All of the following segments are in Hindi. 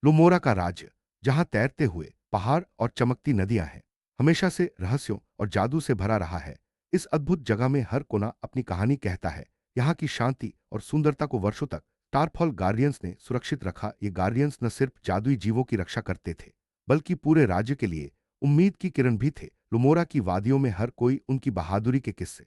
लुमोरा का राज्य, जहां तैरते हुए पहाड़ और चमकती नदियां हैं, हमेशा से रहस्यों और जादू से भरा रहा है। इस अद्भुत जगह में हर कोना अपनी कहानी कहता है। यहाँ की शांति और सुंदरता को वर्षों तक स्टारफॉल गार्डियंस ने सुरक्षित रखा। ये गार्डियंस न सिर्फ जादुई जीवों की रक्षा करते थे, बल्कि पूरे राज्य के लिए उम्मीद की किरण भी थे। लुमोरा की वादियों में हर कोई उनकी बहादुरी के किस्से।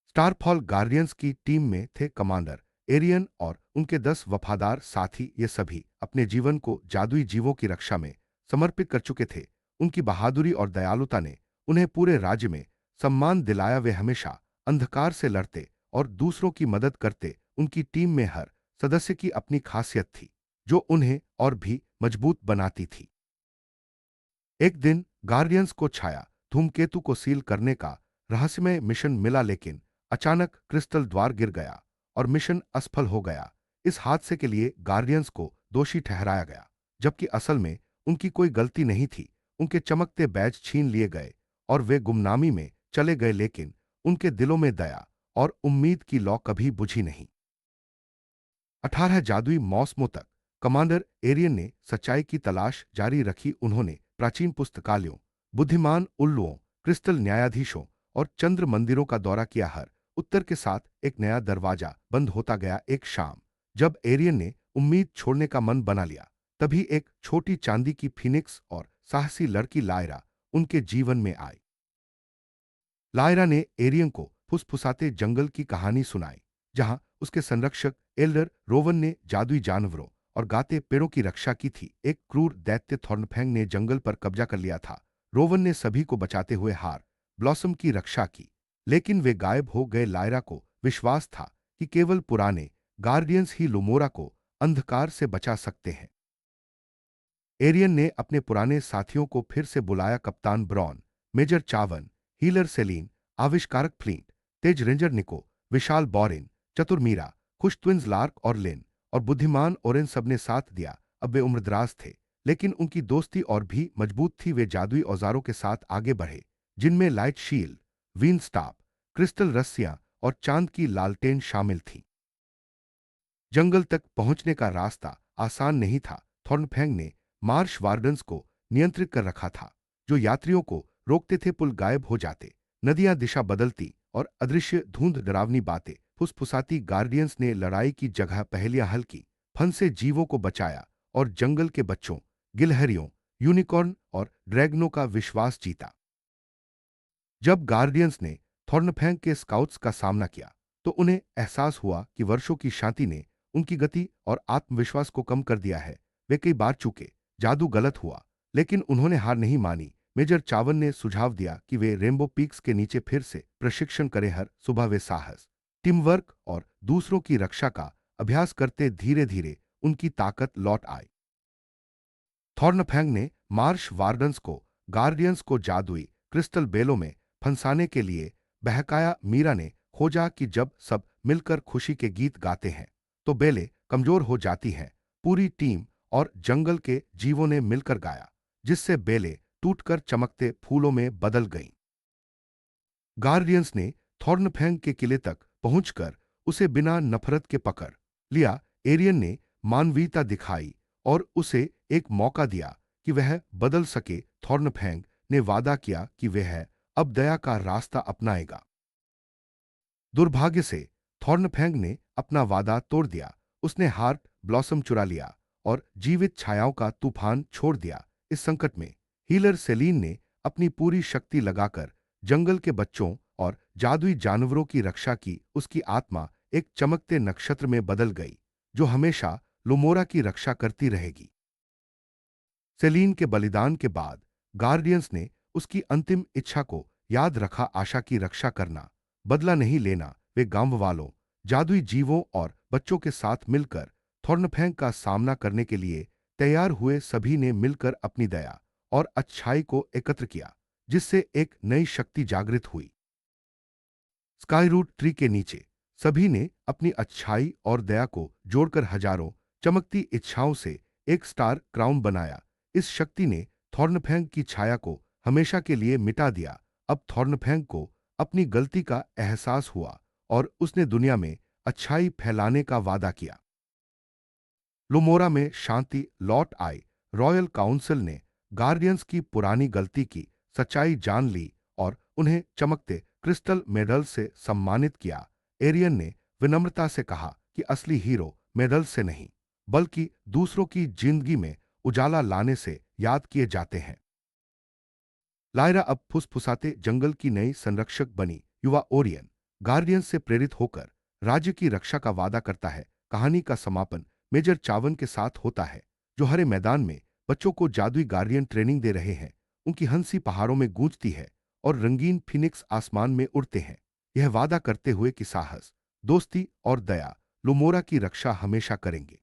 स्टारफॉल गार्डियंस की टीम में थे कमांडर एरियन और उनके 10 वफादार साथी। ये सभी अपने जीवन को जादुई जीवों की रक्षा में समर्पित कर चुके थे। उनकी बहादुरी और दयालुता ने उन्हें पूरे राज्य में सम्मान दिलाया। वे हमेशा अंधकार से लड़ते और दूसरों की मदद करते। उनकी टीम में हर सदस्य की अपनी खासियत थी, जो उन्हें और भी मजबूत बनाती थी। एक दिन गार्डियंस को छाया धूमकेतु को सील करने का रहस्यमय मिशन मिला, लेकिन अचानक क्रिस्टल द्वार गिर गया और मिशन असफल हो गया। इस हादसे के लिए गार्डियंस को दोषी ठहराया गया, जबकि असल में उनकी कोई गलती नहीं थी। उनके चमकते बैज छीन लिए गए और वे गुमनामी में चले गए, लेकिन उनके दिलों में दया और उम्मीद की लौ कभी बुझी नहीं। 18 जादुई मौसमों तक कमांडर एरियन ने सच्चाई की तलाश जारी रखी। उन्होंने प्राचीन पुस्तकालयों, बुद्धिमान उल्लुओं, क्रिस्टल न्यायाधीशों और चंद्र मंदिरों का दौरा किया। हर उत्तर के साथ एक नया दरवाजा बंद होता गया। एक शाम, जब एरियन ने उम्मीद छोड़ने का मन बना लिया, तभी एक छोटी चांदी की फिनिक्स और साहसी लड़की लायरा उनके जीवन में आई। लायरा ने एरियन को फुसफुसाते जंगल की कहानी सुनाई, जहां उसके संरक्षक एल्डर रोवन ने जादुई जानवरों और गाते पेड़ों की रक्षा की थी। एक क्रूर दैत्य थॉर्नफैंग ने जंगल पर कब्जा कर लिया था। रोवन ने सभी को बचाते हुए हार ब्लॉसम की रक्षा की, लेकिन वे गायब हो गए। लायरा को विश्वास था कि केवल पुराने गार्डियंस ही लुमोरा को अंधकार से बचा सकते हैं। एरियन ने अपने पुराने साथियों को फिर से बुलाया। कप्तान ब्रॉन, मेजर चावन, हीलर सेलीन, आविष्कारक फ्लींट, तेज रेंजर निको, विशाल बॉरिन, चतुर मीरा, खुश ट्विंस लार्क और लिन और बुद्धिमान ओरेन सबने साथ दिया। अब वे उम्रदराज थे, लेकिन उनकी दोस्ती और भी मजबूत थी। वे जादुई औजारों के साथ आगे बढ़े, जिनमें लाइट शील्ड, वीन स्टाप, क्रिस्टल रस्सियां और चांद की लालटेन शामिल थीं। जंगल तक पहुंचने का रास्ता आसान नहीं था। थॉर्नफैंग ने मार्श वार्डन्स को नियंत्रित कर रखा था, जो यात्रियों को रोकते थे। पुल गायब हो जाते, नदियां दिशा बदलती और अदृश्य धुंध डरावनी बातें फुसफुसाती। गार्डियंस ने लड़ाई की जगह पहेलियां हल की, फन से जीवों को बचाया और जंगल के बच्चों, गिलहरियों, यूनिकॉर्न और ड्रैगनों का विश्वास जीता। जब गार्डियंस ने थॉर्नफैंग के स्काउट्स का सामना किया, तो उन्हें एहसास हुआ कि वर्षों की शांति ने उनकी गति और आत्मविश्वास को कम कर दिया है। वे कई बार चूके, जादू गलत हुआ, लेकिन उन्होंने हार नहीं मानी। मेजर चावन ने सुझाव दिया कि वे रेनबो पीक्स के नीचे फिर से प्रशिक्षण करें। हर सुबह वे साहस, टीम वर्क और दूसरों की रक्षा का अभ्यास करते। धीरे धीरे उनकी ताकत लौट आई। थॉर्नफैंग ने मार्श वार्डन्स को गार्डियंस को जादुई क्रिस्टल बेलों में फंसाने के लिए बहकाया। मीरा ने खोजा कि जब सब मिलकर खुशी के गीत गाते हैं, तो बेलें कमजोर हो जाती हैं। पूरी टीम और जंगल के जीवों ने मिलकर गाया, जिससे बेलें टूटकर चमकते फूलों में बदल गईं। गार्डियंस ने थॉर्नफैंग के किले तक पहुंचकर उसे बिना नफरत के पकड़ लिया। एरियन ने मानवीयता दिखाई और उसे एक मौका दिया कि वह बदल सके। थॉर्नफैंग ने वादा किया कि वह अब दया का रास्ता अपनाएगा। दुर्भाग्य से थॉर्नफैंग ने अपना वादा तोड़ दिया। उसने हार्ट ब्लॉसम चुरा लिया और जीवित छायाओं का तूफान छोड़ दिया। इस संकट में हीलर सेलीन ने अपनी पूरी शक्ति लगाकर जंगल के बच्चों और जादुई जानवरों की रक्षा की। उसकी आत्मा एक चमकते नक्षत्र में बदल गई, जो हमेशा लुमोरा की रक्षा करती रहेगी। सेलीन के बलिदान के बाद गार्डियंस ने उसकी अंतिम इच्छा को याद रखा, आशा की रक्षा करना, बदला नहीं लेना। वे गांव वालों, जादुई जीवों और बच्चों के साथ मिलकर थॉर्नफैंग का सामना करने के लिए तैयार हुए। सभी ने मिलकर अपनी दया और अच्छाई को एकत्र किया, जिससे एक नई शक्ति जागृत हुई। स्काईरूट ट्री के नीचे सभी ने अपनी अच्छाई और दया को जोड़कर हजारों चमकती इच्छाओं से एक स्टार क्राउन बनाया। इस शक्ति ने थॉर्नफैंग की छाया को हमेशा के लिए मिटा दिया। अब थॉर्नफैंग को अपनी गलती का एहसास हुआ और उसने दुनिया में अच्छाई फैलाने का वादा किया। लुमोरा में शांति लौट आई। रॉयल काउंसिल ने गार्डियंस की पुरानी गलती की सच्चाई जान ली और उन्हें चमकते क्रिस्टल मेडल से सम्मानित किया। एरियन ने विनम्रता से कहा कि असली हीरो मेडल से नहीं, बल्कि दूसरों की जिंदगी में उजाला लाने से याद किए जाते हैं। लायरा अब फुसफुसाते जंगल की नई संरक्षक बनी। युवा ओरियन गार्डियन से प्रेरित होकर राज्य की रक्षा का वादा करता है। कहानी का समापन मेजर चावन के साथ होता है, जो हरे मैदान में बच्चों को जादुई गार्डियन ट्रेनिंग दे रहे हैं। उनकी हंसी पहाड़ों में गूंजती है और रंगीन फिनिक्स आसमान में उड़ते हैं, यह वादा करते हुए कि साहस, दोस्ती और दया लुमोरा की रक्षा हमेशा करेंगे।